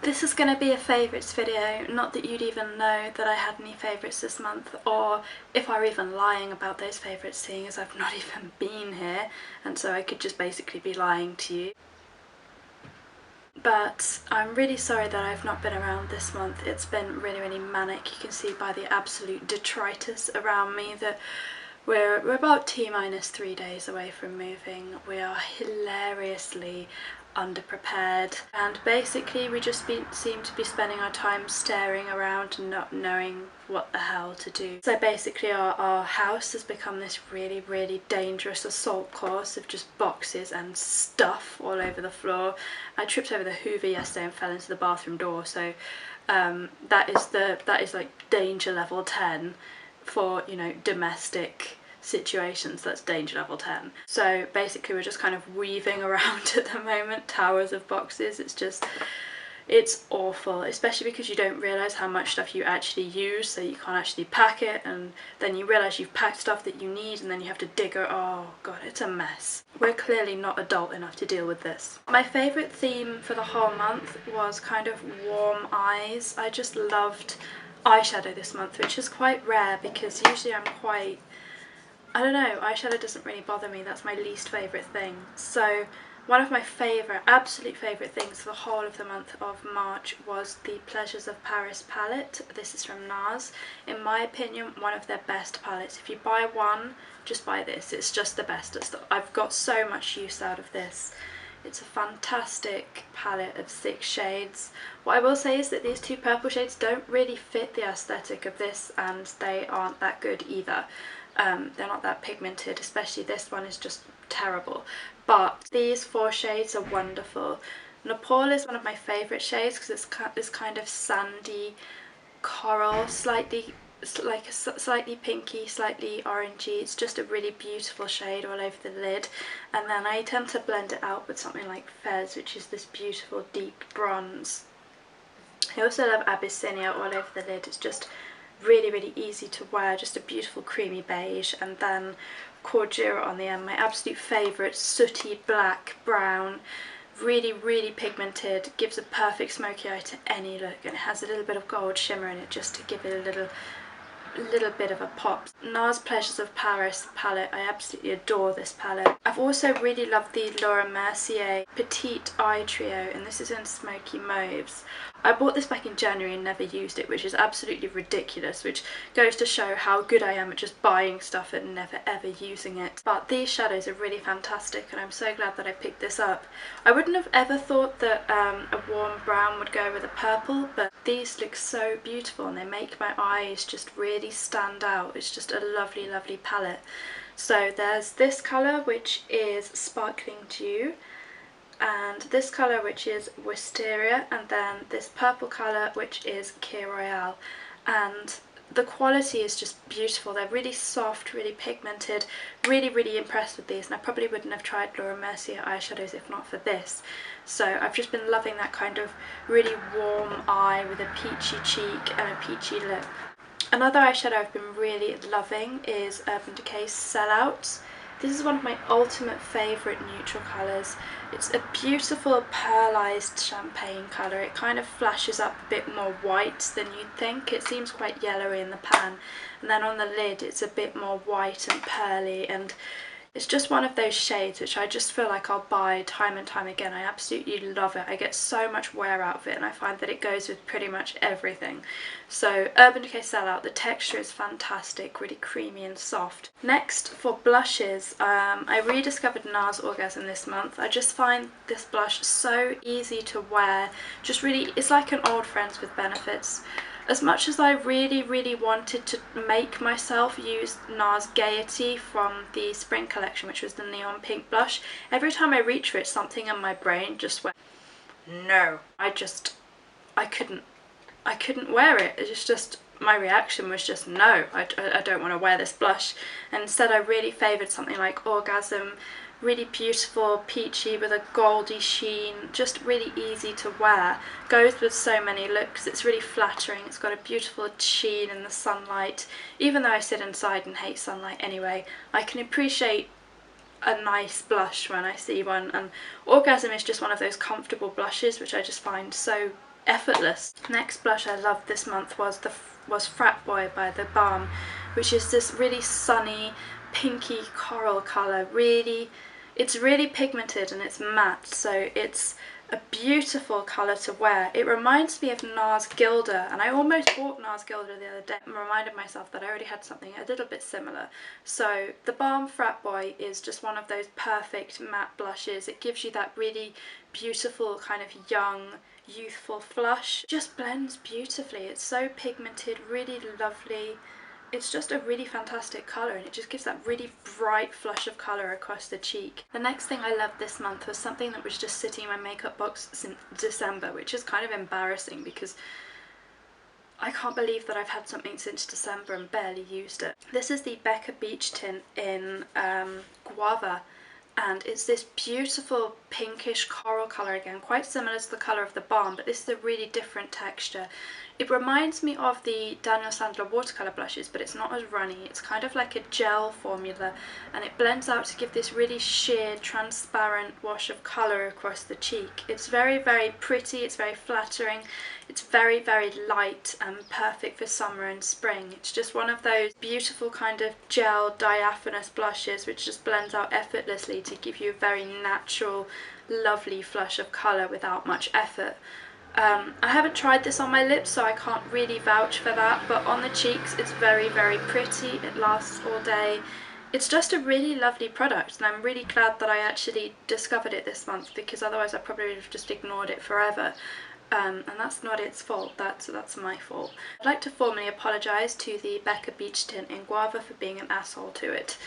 This is going to be a favourites video, not that you'd even know that I had any favourites this month, or if I were even lying about those favourites, seeing as I've not even been here, and so I could just basically be lying to you. But I'm really sorry that I've not been around this month. It's been really manic. You can see by the absolute detritus around me that we're about T-3 days away from moving. We are hilariously underprepared, and basically we just seem to be spending our time staring around and not knowing what the hell to do. So basically our house has become this really dangerous assault course of just boxes and stuff all over the floor. I tripped over the Hoover yesterday and fell into the bathroom door, so that is like danger level 10 for, you know, domestic situations. That's danger level 10. So basically we're just kind of weaving around at the moment, towers of boxes. It's awful, especially because you don't realise how much stuff you actually use, so you can't actually pack it, and then you realise you've packed stuff that you need and then you have to dig it. Oh god, it's a mess. We're clearly not adult enough to deal with this. My favourite theme for the whole month was kind of warm eyes. I just loved eyeshadow this month, which is quite rare because usually I'm quite, I don't know, eyeshadow doesn't really bother me. That's my least favourite thing. So one of my absolute favourite things for the whole of the month of March was the Pleasures of Paris palette. This is from NARS. In my opinion, one of their best palettes. If you buy one, just buy this. It's just the best. I've got so much use out of this. It's a fantastic palette of 6 shades. What I will say is that these 2 purple shades don't really fit the aesthetic of this, and they aren't that good either. They're not that pigmented, especially this one is just terrible. But these 4 shades are wonderful. Nepal is one of my favourite shades because it's this kind of sandy coral, slightly pinky, slightly orangey. It's just a really beautiful shade all over the lid, and then I tend to blend it out with something like Fez, which is this beautiful deep bronze. I also love Abyssinia all over the lid. It's just really easy to wear, just a beautiful creamy beige, and then Cordura on the end, my absolute favourite, sooty black brown, really pigmented, gives a perfect smoky eye to any look, and it has a little bit of gold shimmer in it just to give it a little bit of a pop. NARS Pleasures of Paris palette, I absolutely adore this palette. I've also really loved the Mercier Petite eye trio, and this is in Smoky Mauves. I bought this back in January and never used it, which is absolutely ridiculous, which goes to show how good I am at just buying stuff and never ever using it. But these shadows are really fantastic, and I'm so glad that I picked this up. I wouldn't have ever thought that a warm brown would go with a purple, but these look so beautiful and they make my eyes just really stand out. It's just a lovely palette. So there's this colour, which is Sparkling Dew, and this colour, which is Wisteria, and then this purple colour, which is Key Royale. And the quality is just beautiful. They're really soft, really pigmented, really impressed with these, and I probably wouldn't have tried Laura Mercier eyeshadows if not for this. So I've just been loving that kind of really warm eye with a peachy cheek and a peachy lip. Another eyeshadow I've been really loving is Urban Decay's Sellout. This is one of my ultimate favourite neutral colours. It's a beautiful pearlized champagne colour. It kind of flashes up a bit more white than you'd think. It seems quite yellowy in the pan, and then on the lid it's a bit more white and pearly, and it's just one of those shades which I just feel like I'll buy time and time again. I absolutely love it. I get so much wear out of it, and I find that it goes with pretty much everything. So Urban Decay Sellout, the texture is fantastic, really creamy and soft. Next, for blushes, I rediscovered NARS Orgasm this month. I just find this blush so easy to wear. Just really, it's like an old friends with benefits. As much as I really wanted to make myself use NARS Gaiety from the spring collection, which was the neon pink blush, every time I reach for it, something in my brain just went, no. I couldn't wear it. It's just, my reaction was just no, I don't want to wear this blush. And instead I really favoured something like Orgasm, really beautiful, peachy with a goldy sheen, just really easy to wear. Goes with so many looks. It's really flattering. It's got a beautiful sheen in the sunlight. Even though I sit inside and hate sunlight anyway, I can appreciate a nice blush when I see one, and Orgasm is just one of those comfortable blushes which I just find so effortless. Next blush I loved this month was Frat Boy by TheBalm, which is this really sunny pinky coral colour. It's really pigmented and it's matte, so it's a beautiful colour to wear. It reminds me of NARS Gilder, and I almost bought NARS Gilder the other day and reminded myself that I already had something a little bit similar. So the TheBalm Frat Boy is just one of those perfect matte blushes. It gives you that really beautiful kind of young, youthful flush. It just blends beautifully. It's so pigmented, really lovely. It's just a really fantastic colour, and it just gives that really bright flush of colour across the cheek. The next thing I loved this month was something that was just sitting in my makeup box since December, which is kind of embarrassing because I can't believe that I've had something since December and barely used it. This is the Becca Beach Tint in Guava, and it's this beautiful pinkish coral colour again, quite similar to the colour of the balm, but this is a really different texture. It reminds me of the Daniel Sandler watercolour blushes, but it's not as runny. It's kind of like a gel formula, and it blends out to give this really sheer, transparent wash of colour across the cheek. It's very, very pretty, it's very flattering, it's very, very light and perfect for summer and spring. It's just one of those beautiful kind of gel diaphanous blushes which just blends out effortlessly to give you a very natural, lovely flush of colour without much effort. I haven't tried this on my lips, so I can't really vouch for that, but on the cheeks it's very, very pretty. It lasts all day. It's just a really lovely product, and I'm really glad that I actually discovered it this month, because otherwise I probably would have just ignored it forever. And that's not its fault, that's my fault. I'd like to formally apologise to the Becca Beach Tint in Guava for being an asshole to it.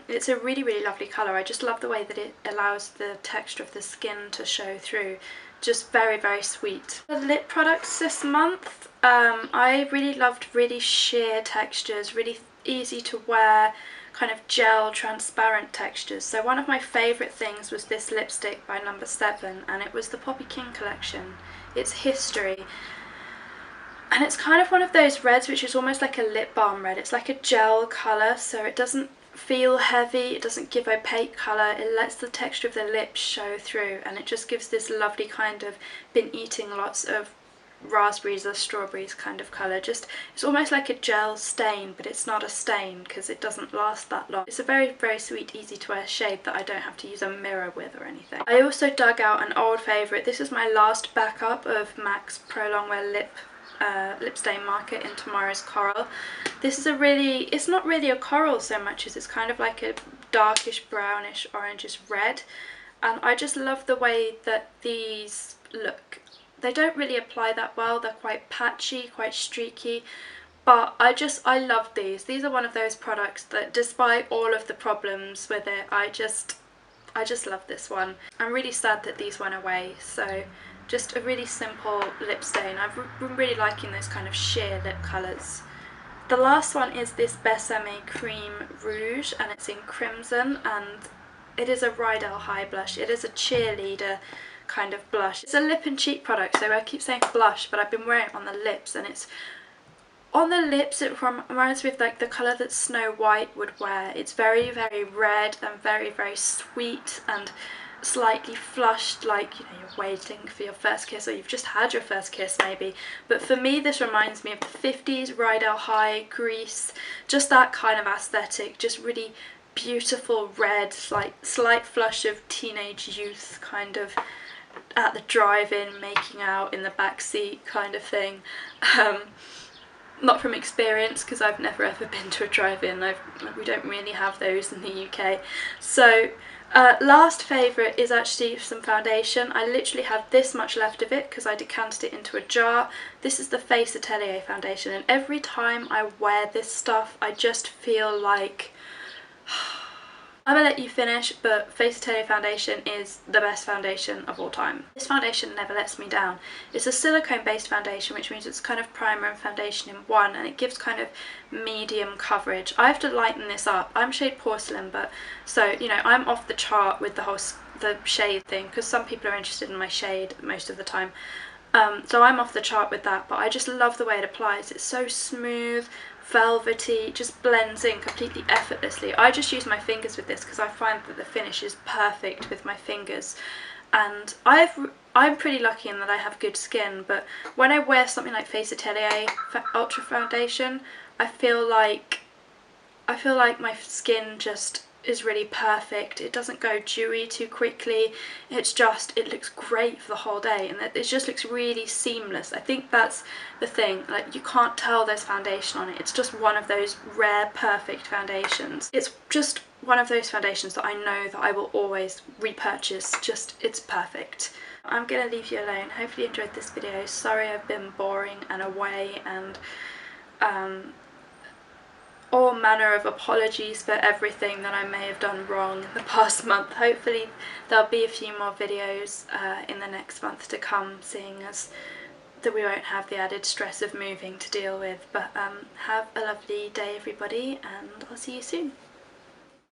It's a really, really lovely colour. I just love the way that it allows the texture of the skin to show through. Just very, very sweet. The lip products this month, I really loved really sheer textures, really easy to wear, kind of gel transparent textures. So one of my favourite things was this lipstick by No. 7, and it was the Poppy King collection. It's History, and it's kind of one of those reds which is almost like a lip balm red. It's like a gel colour, so it doesn't feel heavy, it doesn't give opaque colour, it lets the texture of the lips show through, and it just gives this lovely kind of been eating lots of raspberries or strawberries kind of colour. Just, it's almost like a gel stain, but it's not a stain because it doesn't last that long. It's a very, very sweet, easy to wear shade that I don't have to use a mirror with or anything. I also dug out an old favourite. This is my last backup of MAC's Pro Longwear lip stain marker in Tomorrow's Coral. This is a really, it's not really a coral so much as it's kind of like a darkish brownish orangish red, and I just love the way that these look. They don't really apply that well, they're quite patchy, quite streaky, but I love these. These are one of those products that, despite all of the problems with it, I just love this one. I'm really sad that these went away, so just a really simple lip stain. I've been really liking those kind of sheer lip colours. The last one is this Bésame Cream Rouge, and it's in Crimson, and it is a Rydell High blush. It is a cheerleader kind of blush. It's a lip and cheek product, so I keep saying blush, but I've been wearing it on the lips, and it's on the lips, it reminds me of like the colour that Snow White would wear. It's very, very red and very, very sweet and slightly flushed, like, you know, you're waiting for your first kiss, or you've just had your first kiss maybe. But for me, this reminds me of the 50s Rydell High, Grease, just that kind of aesthetic, just really beautiful red, like slight flush of teenage youth, kind of at the drive-in, making out in the back seat kind of thing. Not from experience, because I've never ever been to a drive-in. We don't really have those in the UK. So last favourite is actually some foundation. I literally have this much left of it because I decanted it into a jar. This is the Face Atelier foundation, and every time I wear this stuff I just feel like I'm gonna let you finish, but Face Atelier foundation is the best foundation of all time. This foundation never lets me down. It's a silicone based foundation, which means it's kind of primer and foundation in one, and it gives kind of medium coverage. I have to lighten this up. I'm shade Porcelain, but so, you know, I'm off the chart with the shade thing, because some people are interested in my shade most of the time. So I'm off the chart with that, but I just love the way it applies. It's so smooth, velvety, just blends in completely effortlessly. I just use my fingers with this because I find that the finish is perfect with my fingers, and I I'm pretty lucky in that I have good skin, but when I wear something like Face Atelier Ultra Foundation, I feel like my skin just is really perfect. It doesn't go dewy too quickly. It looks great for the whole day, and it just looks really seamless. I think that's the thing, like you can't tell there's foundation on it. It's just one of those rare perfect foundations. It's just one of those foundations that I know that I will always repurchase. It's perfect. I'm gonna leave you alone. Hopefully you enjoyed this video. Sorry I've been boring and away, and all manner of apologies for everything that I may have done wrong in the past month. Hopefully there'll be a few more videos in the next month to come, seeing as that we won't have the added stress of moving to deal with. But have a lovely day everybody, and I'll see you soon.